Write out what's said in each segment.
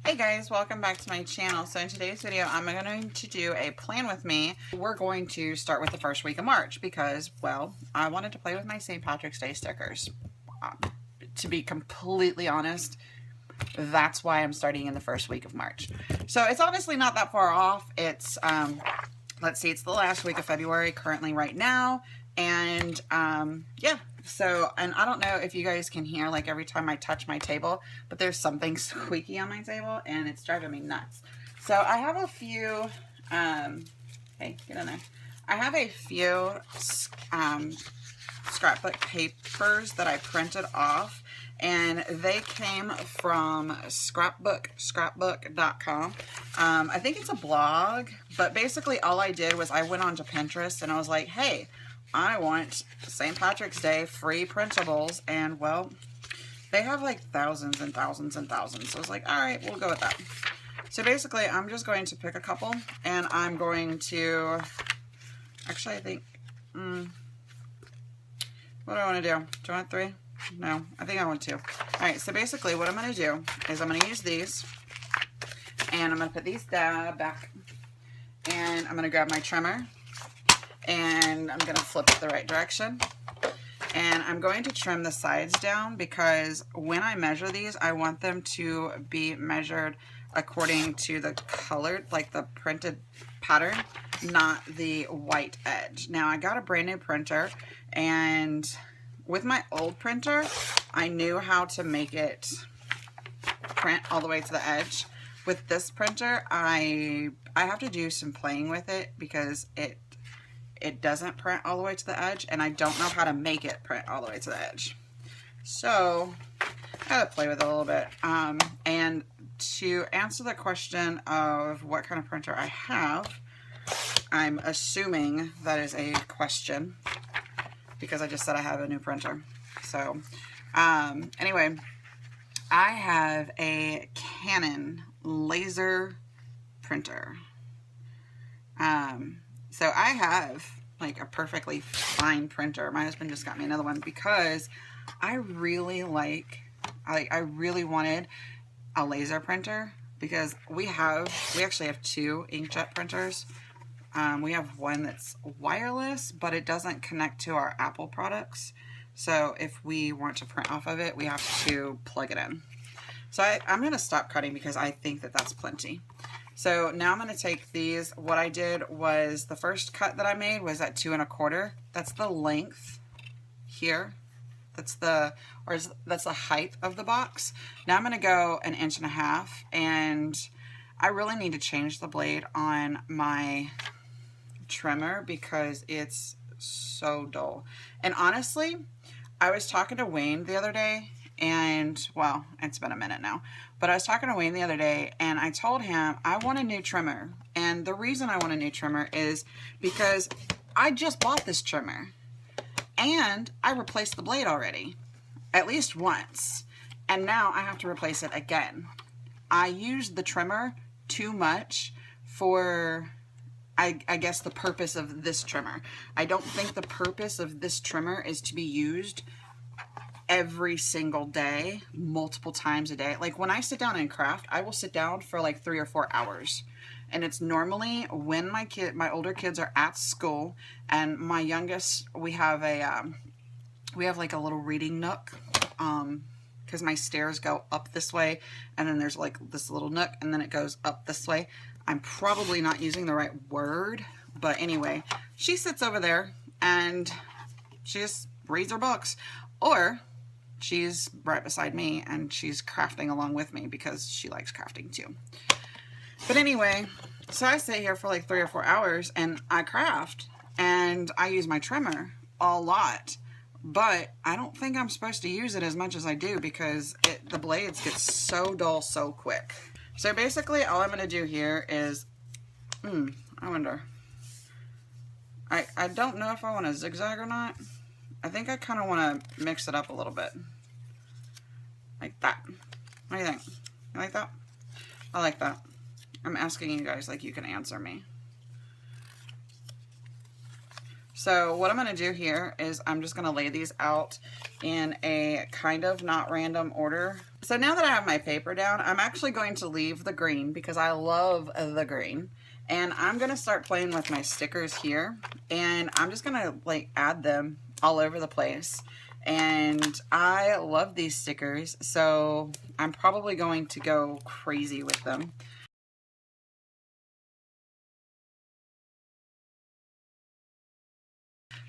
Hey guys, welcome back to my channel. So in today's video, I'm going to do a plan with me. We're going to start with the first week of March because, well, I wanted to play with my St. Patrick's Day stickers. To be completely honest, that's why I'm starting in the first week of March. So it's honestly not that far off. It's, let's see, it's the last week of February currently right now. And yeah, so, and I don't know if you guys can hear like every time I touch my table, but there's something squeaky on my table and it's driving me nuts. So I have a few, hey, get in there. I have a few scrapbook papers that I printed off, and they came from scrapbook.com. I think it's a blog, but basically all I did was I went onto Pinterest and I was like, hey, I want St. Patrick's Day free printables, and well, they have like thousands and thousands and thousands. So I was like, all right, we'll go with that. So basically, I'm just going to pick a couple, and I'm going to, actually, I think, what do I want to do? Do I want 3? No, I think I want 2. All right, so basically what I'm going to do is I'm going to use these, and I'm going to put these down back, and I'm going to grab my trimmer, and I'm going to flip it the right direction. And I'm going to trim the sides down because when I measure these, I want them to be measured according to the colored, like the printed pattern, not the white edge. Now, I got a brand new printer, and with my old printer, I knew how to make it print all the way to the edge. With this printer, I have to do some playing with it because it doesn't print all the way to the edge, and I don't know how to make it print all the way to the edge. So I gotta play with it a little bit. And to answer the question of what kind of printer I have, I'm assuming that is a question because I just said I have a new printer. So anyway, I have a Canon laser printer. So I have like a perfectly fine printer. My husband just got me another one because I really I really wanted a laser printer because we actually have 2 inkjet printers. We have one that's wireless, but it doesn't connect to our Apple products. So if we want to print off of it, we have to plug it in. So I'm going to stop cutting because I think that that's plenty. So now I'm going to take these. What I did was the first cut that I made was at 2 1/4. That's the length here. That's the height of the box. Now I'm going to go 1 1/2 inches, and I really need to change the blade on my trimmer because it's so dull. And honestly, I was talking to Wayne the other day, and well, it's been a minute now, but I was talking to Wayne the other day and I told him I want a new trimmer. And the reason I want a new trimmer is because I just bought this trimmer and I replaced the blade already, at least once, and now I have to replace it again. I used the trimmer too much for I guess the purpose of this trimmer. I don't think the purpose of this trimmer is to be used every single day, multiple times a day. Like when I sit down and craft, I will sit down for like 3 or 4 hours. And it's normally when my older kids are at school, and my youngest, we have like a little reading nook, because my stairs go up this way, and then there's like this little nook, and then it goes up this way. I'm probably not using the right word, but anyway, she sits over there and she just reads her books, or she's right beside me and she's crafting along with me because she likes crafting too. But anyway, so I sit here for like 3 or 4 hours and I craft and I use my trimmer a lot, but I don't think I'm supposed to use it as much as I do because the blades get so dull so quick. So basically all I'm going to do here is, I wonder, I don't know if I want to zigzag or not. I think I kind of want to mix it up a little bit. Like that. What do you think? You like that? I like that. I'm asking you guys like you can answer me. So what I'm going to do here is I'm just going to lay these out in a kind of not random order. So now that I have my paper down, I'm actually going to leave the green because I love the green. And I'm going to start playing with my stickers here. And I'm just going to like add them all over the place. And I love these stickers, so I'm probably going to go crazy with them.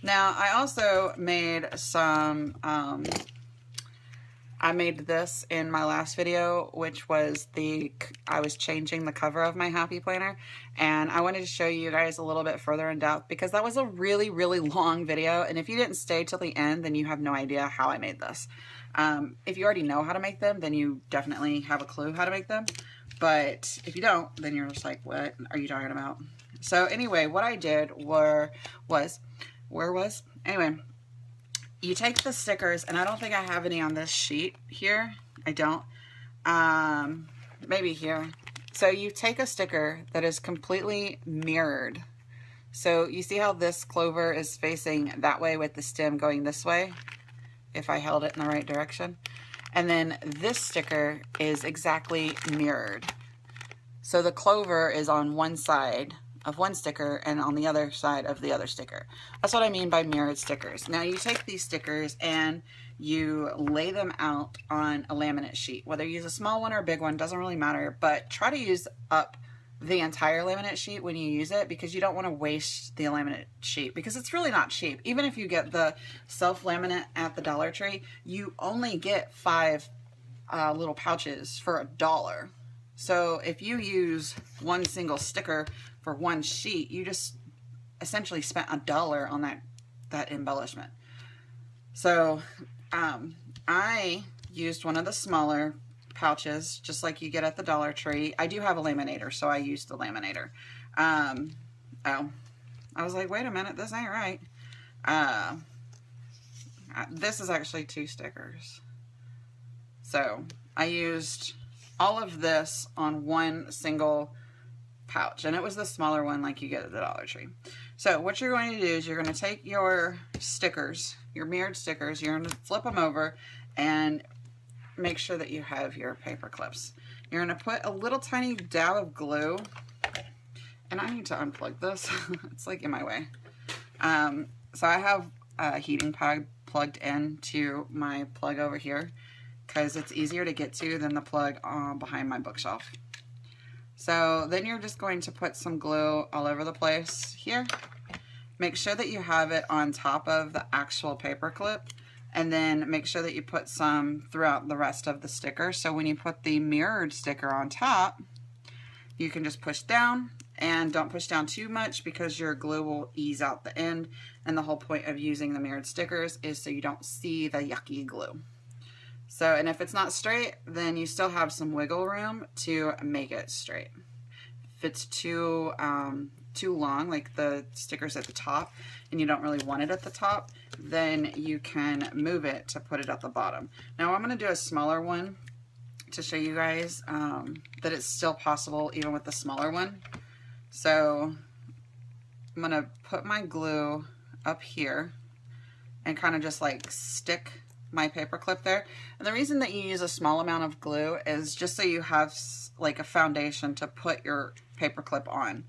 Now, I also made some, I made this in my last video, which was I was changing the cover of my Happy Planner, and I wanted to show you guys a little bit further in depth because that was a really, really long video, and if you didn't stay till the end, then you have no idea how I made this. If you already know how to make them, then you definitely have a clue how to make them, but if you don't, then you're just like, what are you talking about? So anyway, what I did anyway, you take the stickers, and I don't think I have any on this sheet here. I don't. Maybe here. So you take a sticker that is completely mirrored. So you see how this clover is facing that way with the stem going this way, if I held it in the right direction. And then this sticker is exactly mirrored. So the clover is on one side of one sticker and on the other side of the other sticker. That's what I mean by mirrored stickers. Now you take these stickers and you lay them out on a laminate sheet. Whether you use a small one or a big one, doesn't really matter, but try to use up the entire laminate sheet when you use it because you don't want to waste the laminate sheet because it's really not cheap. Even if you get the self-laminate at the Dollar Tree, you only get 5 little pouches for $1. So if you use one single sticker for one sheet, you just essentially spent $1 on that embellishment. So I used one of the smaller pouches, just like you get at the Dollar Tree. I do have a laminator, so I used the laminator. Oh, I was like, wait a minute, this ain't right. This is actually 2 stickers. So I used all of this on one single pouch, and it was the smaller one like you get at the Dollar Tree. So what you're going to do is you're going to take your stickers, your mirrored stickers, you're going to flip them over and make sure that you have your paper clips. You're going to put a little tiny dab of glue, and I need to unplug this. It's like in my way. So I have a heating pad plugged into my plug over here because it's easier to get to than the plug behind my bookshelf. So then you're just going to put some glue all over the place here. Make sure that you have it on top of the actual paper clip, and then make sure that you put some throughout the rest of the sticker. So when you put the mirrored sticker on top, you can just push down, and don't push down too much because your glue will ease out the end, and the whole point of using the mirrored stickers is so you don't see the yucky glue. So, and if it's not straight, then you still have some wiggle room to make it straight. If it's too long, like the stickers at the top, and you don't really want it at the top, then you can move it to put it at the bottom. Now I'm going to do a smaller one to show you guys that it's still possible even with the smaller one. So I'm going to put my glue up here and kind of just like stick my paper clip there. And the reason that you use a small amount of glue is just so you have like a foundation to put your paper clip on.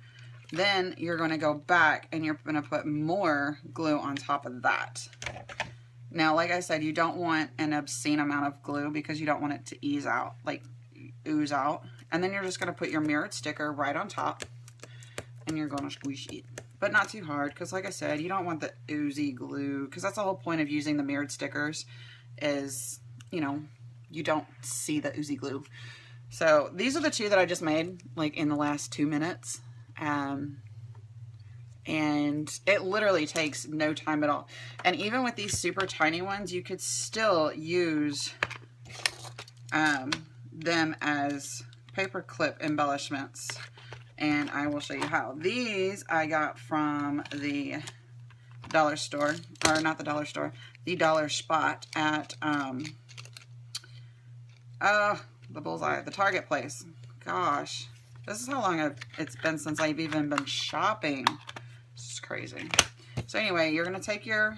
Then you're going to go back and you're going to put more glue on top of that. Now, like I said, you don't want an obscene amount of glue because you don't want it to ease out, like ooze out. And then you're just going to put your mirrored sticker right on top and you're going to squish it. But not too hard because, like I said, you don't want the oozy glue because that's the whole point of using the mirrored stickers is, you know, you don't see the oozy glue. So these are the 2 that I just made like in the last 2 minutes. And it literally takes no time at all. And even with these super tiny ones, you could still use them as paper clip embellishments. And I will show you how. These I got from the dollar store, or not the dollar store, the Dollar Spot at the Bullseye, the Target place. Gosh, this is how long it's been since I've even been shopping. This is crazy. So anyway, you're going to take your,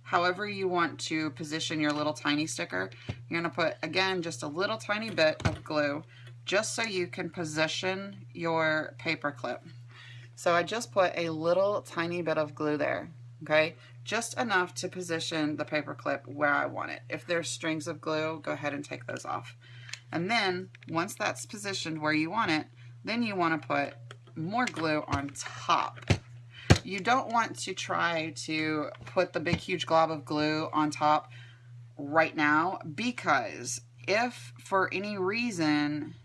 however you want to position your little tiny sticker, you're going to put, again, just a little tiny bit of glue just so you can position your paper clip. So I just put a little tiny bit of glue there, okay? Just enough to position the paper clip where I want it. If there's strings of glue, go ahead and take those off. And then once that's positioned where you want it, then you want to put more glue on top. You don't want to try to put the big huge glob of glue on top right now, because if for any reason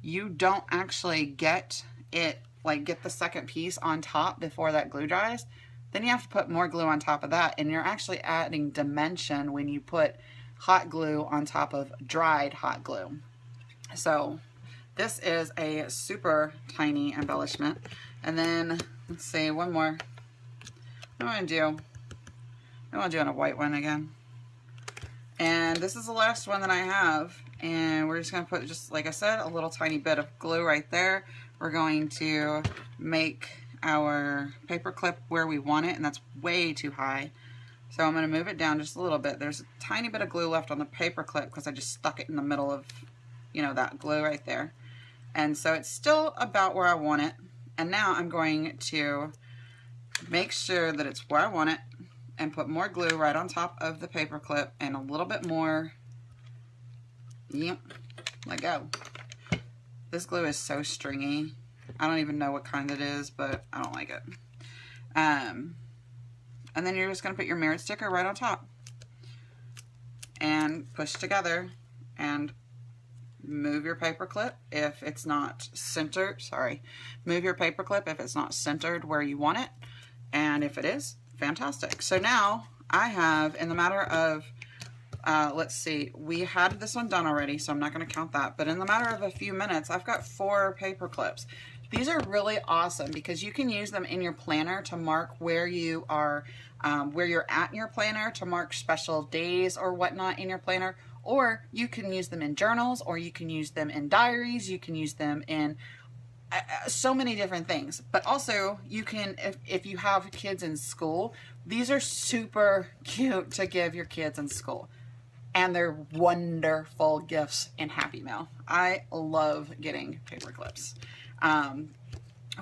you don't actually get it, like get the second piece on top before that glue dries, then you have to put more glue on top of that, and you're actually adding dimension when you put hot glue on top of dried hot glue. So this is a super tiny embellishment. And then let's see, one more. What I want to do on a white one again. And this is the last one that I have, and we're just going to put, just like I said, a little tiny bit of glue right there. We're going to make our paper clip where we want it, and that's way too high. So I'm going to move it down just a little bit. There's a tiny bit of glue left on the paper clip because I just stuck it in the middle of, you know, that glue right there. And so it's still about where I want it. And now I'm going to make sure that it's where I want it and put more glue right on top of the paper clip and a little bit more. Yep, let go. This glue is so stringy. I don't even know what kind it is, but I don't like it. And then you're just going to put your mirrored sticker right on top and push together and move your paper clip if it's not centered. Sorry, move your paper clip if it's not centered where you want it, and if it is, fantastic. So now I have, in the matter of let's see, we had this one done already, so I'm not going to count that, but in the matter of a few minutes I've got 4 paper clips. These are really awesome because you can use them in your planner to mark where you are, where you're at in your planner, to mark special days or whatnot in your planner, or you can use them in journals, or you can use them in diaries, you can use them in so many different things. But also you can, if you have kids in school, these are super cute to give your kids in school. And they're wonderful gifts in Happy Mail. I love getting paper clips.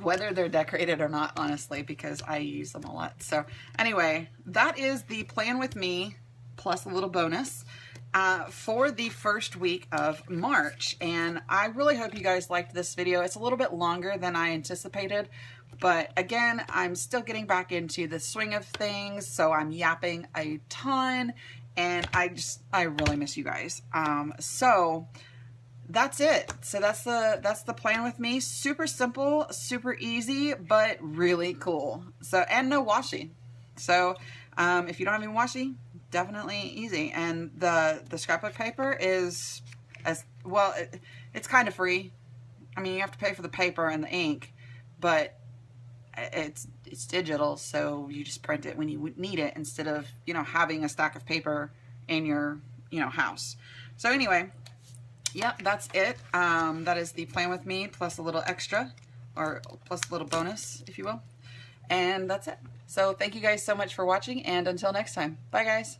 Whether they're decorated or not, honestly, because I use them a lot. So anyway, that is the plan with me, plus a little bonus, for the first week of March. And I really hope you guys liked this video. It's a little bit longer than I anticipated, but again, I'm still getting back into the swing of things, so I'm yapping a ton, and I really miss you guys. So that's it. So that's the plan with me. Super simple, super easy, but really cool. So, and no washi. So if you don't have any washi, definitely easy. And the scrapbook paper is, as well, it's kind of free. I mean, you have to pay for the paper and the ink, but it's digital, so you just print it when you need it instead of, you know, having a stack of paper in your, you know, house. So anyway, yep, that's it. That is the plan with me, plus a little extra, or plus a little bonus, if you will. And that's it. So thank you guys so much for watching, and until next time, bye guys.